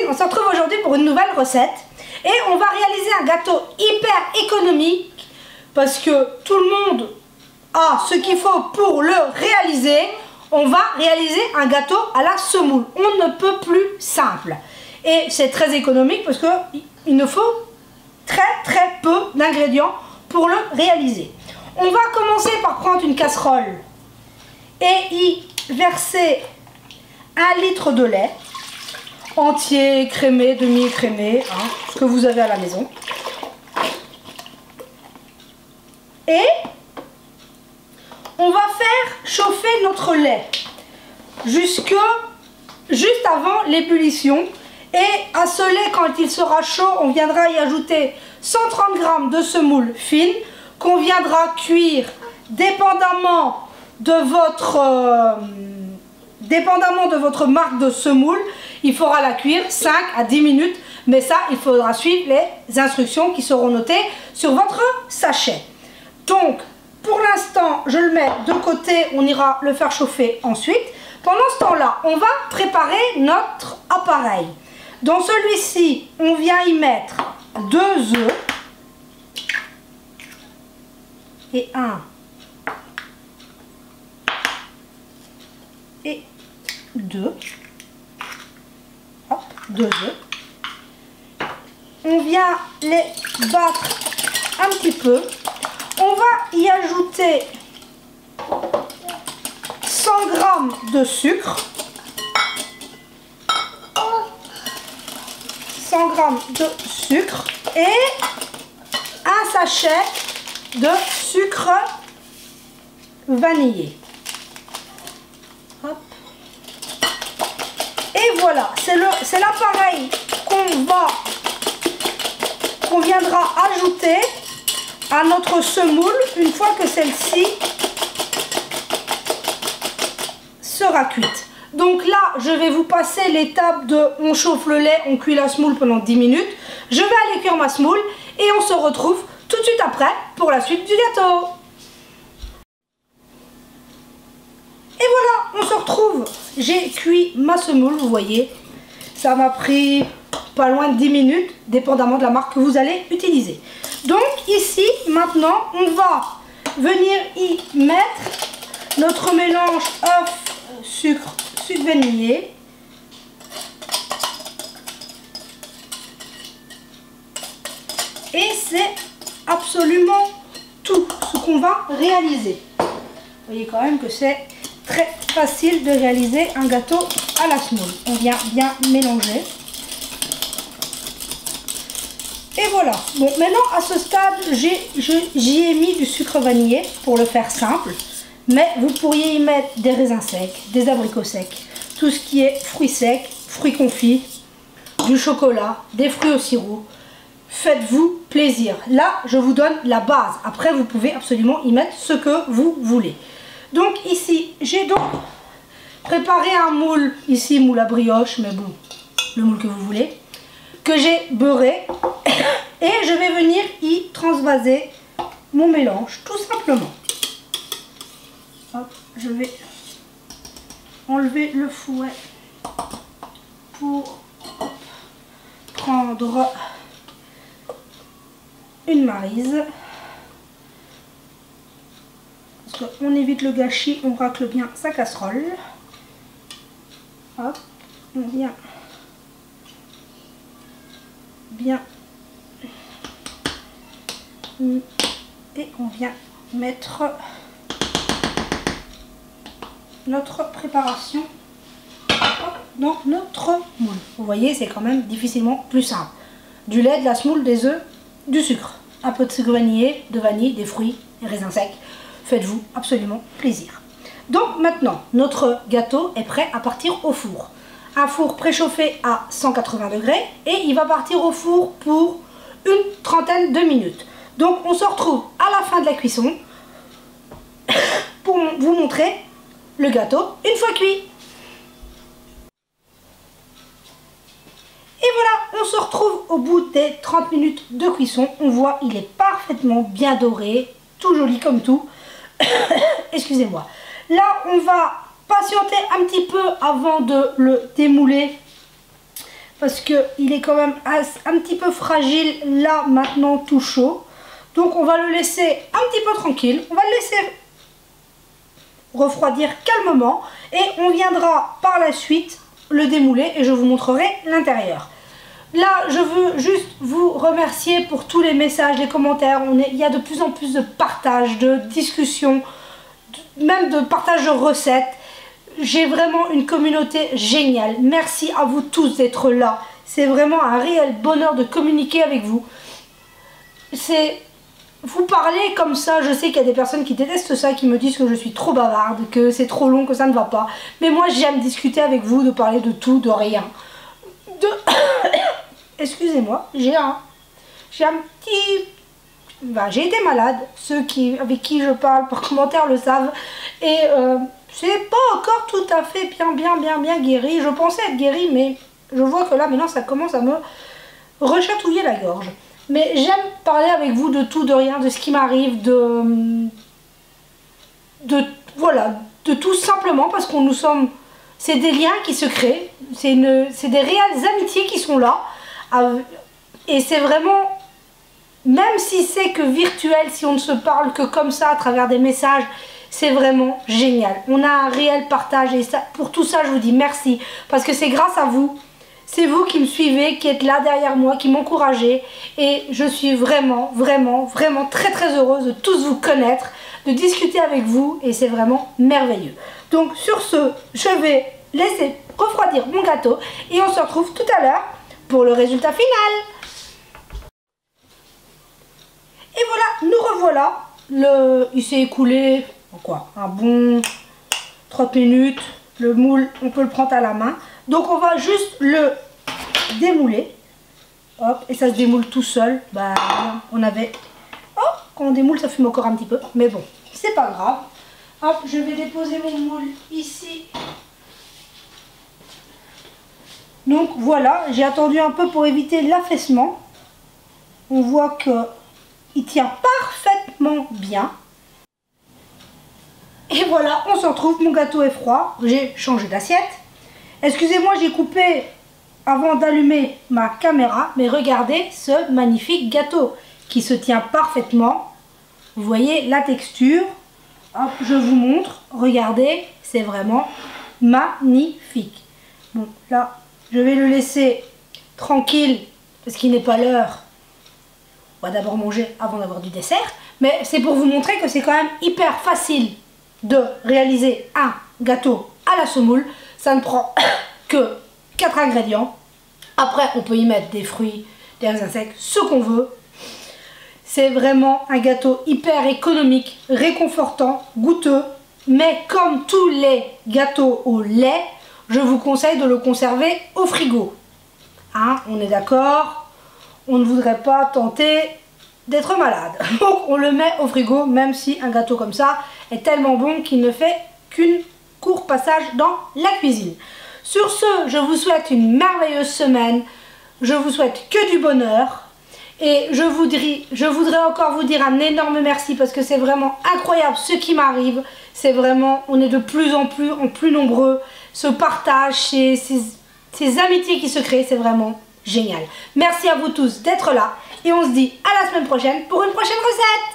on se retrouve aujourd'hui pour une nouvelle recette. Et on va réaliser un gâteau hyper économique parce que tout le monde a ce qu'il faut pour le réaliser. On va réaliser un gâteau à la semoule. On ne peut plus simple. Et c'est très économique parce qu'il nous faut très peu d'ingrédients pour le réaliser. On va commencer par prendre une casserole et y verser 1 litre de lait. Entier, crémé, demi-crémé, hein, ce que vous avez à la maison. Et on va faire chauffer notre lait juste avant l'ébullition. Et à ce lait, quand il sera chaud, on viendra y ajouter 130 g de semoule fine qu'on viendra cuire dépendamment de votre marque de semoule. Il faudra la cuire 5 à 10 minutes, mais ça, il faudra suivre les instructions qui seront notées sur votre sachet. Donc, pour l'instant, je le mets de côté, on ira le faire chauffer ensuite. Pendant ce temps-là, on va préparer notre appareil. Dans celui-ci, on vient y mettre 2 œufs et 1 et 2. Hop, 2 œufs. On vient les battre un petit peu. On va y ajouter 100 g de sucre. 100 g de sucre et un sachet de sucre vanillé. Hop. Et voilà, c'est l'appareil qu'on viendra ajouter à notre semoule une fois que celle-ci sera cuite. Donc là, je vais vous passer l'étape de on chauffe le lait, on cuit la semoule pendant 10 minutes. Je vais aller cuire ma semoule et on se retrouve tout de suite après pour la suite du gâteau. Et voilà, on se retrouve. J'ai cuit ma semoule, vous voyez. Ça m'a pris pas loin de 10 minutes, dépendamment de la marque que vous allez utiliser. Donc ici, maintenant, on va venir y mettre notre mélange œuf, sucre vanillé. Et c'est absolument tout ce qu'on va réaliser. Vous voyez quand même que c'est très facile de réaliser un gâteau à la semoule. On vient bien mélanger. Et voilà. Bon, maintenant à ce stade, j'y ai mis du sucre vanillé pour le faire simple. Mais vous pourriez y mettre des raisins secs, des abricots secs, tout ce qui est fruits secs, fruits confits, du chocolat, des fruits au sirop. Faites-vous plaisir. Là, je vous donne la base. Après, vous pouvez absolument y mettre ce que vous voulez. Donc ici, j'ai donc préparé un moule, ici moule à brioche, mais bon, le moule que vous voulez, que j'ai beurré. Et je vais venir y transvaser mon mélange, tout simplement. Hop, je vais enlever le fouet pour prendre une maryse. Parce qu'on évite le gâchis, on racle bien sa casserole. Hop, on vient bien et on vient mettre notre préparation dans notre moule. Vous voyez, c'est quand même difficilement plus simple. Du lait, de la semoule, des œufs, du sucre, un peu de sucre vanillé, de vanille, des fruits, des raisins secs. Faites-vous absolument plaisir. Donc maintenant, notre gâteau est prêt à partir au four. Un four préchauffé à 180 degrés et il va partir au four pour une trentaine de minutes. Donc on se retrouve à la fin de la cuisson pour vous montrer le gâteau une fois cuit. Et voilà, on se retrouve au bout des 30 minutes de cuisson. On voit, il est parfaitement bien doré, tout joli comme tout. Excusez-moi. Là, on va patienter un petit peu avant de le démouler parce qu'il est quand même un petit peu fragile là maintenant tout chaud. Donc on va le laisser un petit peu tranquille, on va le laisser refroidir calmement et on viendra par la suite le démouler et je vous montrerai l'intérieur. Là, je veux juste vous remercier pour tous les messages, les commentaires. Il y a de plus en plus de partage, de discussions, même de partage de recettes. J'ai vraiment une communauté géniale. Merci à vous tous d'être là. C'est vraiment un réel bonheur de communiquer avec vous. Vous parlez comme ça, je sais qu'il y a des personnes qui détestent ça, qui me disent que je suis trop bavarde, que c'est trop long, que ça ne va pas. Mais moi, j'aime discuter avec vous, de parler de tout, de rien. Excusez-moi, j'ai un petit... Ben, j'ai été malade, ceux avec qui je parle par commentaire le savent. Et c'est pas encore tout à fait bien guéri. Je pensais être guéri, mais je vois que là, maintenant, ça commence à me rechatouiller la gorge. Mais j'aime parler avec vous de tout, de rien, de ce qui m'arrive, voilà, de tout simplement parce qu'on nous sommes... C'est des liens qui se créent, c'est des réelles amitiés qui sont là. Et c'est vraiment, même si c'est que virtuel, si on ne se parle que comme ça à travers des messages, c'est vraiment génial. On a un réel partage et ça, pour tout ça, je vous dis merci. Parce que c'est grâce à vous. C'est vous qui me suivez, qui êtes là derrière moi, qui m'encouragez. Et je suis vraiment très heureuse de tous vous connaître, de discuter avec vous. Et c'est vraiment merveilleux. Donc sur ce, je vais laisser refroidir mon gâteau. Et on se retrouve tout à l'heure pour le résultat final. Et voilà, nous revoilà. Il s'est écoulé, quoi, un bon 30 minutes. Le moule, on peut le prendre à la main. Donc on va juste le démouler. Hop, et ça se démoule tout seul. Bah, on avait... Oh, quand on démoule, ça fume encore un petit peu. Mais bon, c'est pas grave. Hop, je vais déposer mon moule ici. Donc voilà, j'ai attendu un peu pour éviter l'affaissement. On voit que il tient parfaitement bien. Et voilà, on se retrouve, mon gâteau est froid. J'ai changé d'assiette. Excusez-moi, j'ai coupé avant d'allumer ma caméra, mais regardez ce magnifique gâteau qui se tient parfaitement. Vous voyez la texture. Hop, je vous montre. Regardez, c'est vraiment magnifique. Bon, là, je vais le laisser tranquille parce qu'il n'est pas l'heure. On va d'abord manger avant d'avoir du dessert. Mais c'est pour vous montrer que c'est quand même hyper facile de réaliser un gâteau à la semoule. Ça ne prend que 4 ingrédients. Après, on peut y mettre des fruits, des raisins secs, ce qu'on veut. C'est vraiment un gâteau hyper économique, réconfortant, goûteux. Mais comme tous les gâteaux au lait, je vous conseille de le conserver au frigo. Hein, on est d'accord? On ne voudrait pas tenter d'être malade. Donc on le met au frigo, même si un gâteau comme ça est tellement bon qu'il ne fait qu'un court passage dans la cuisine. Sur ce, je vous souhaite une merveilleuse semaine. Je vous souhaite que du bonheur. Et je voudrais encore vous dire un énorme merci parce que c'est vraiment incroyable ce qui m'arrive. C'est vraiment, on est de plus en plus nombreux. Ce partage, ces amitiés qui se créent, c'est vraiment génial. Merci à vous tous d'être là. Et on se dit à la semaine prochaine pour une prochaine recette.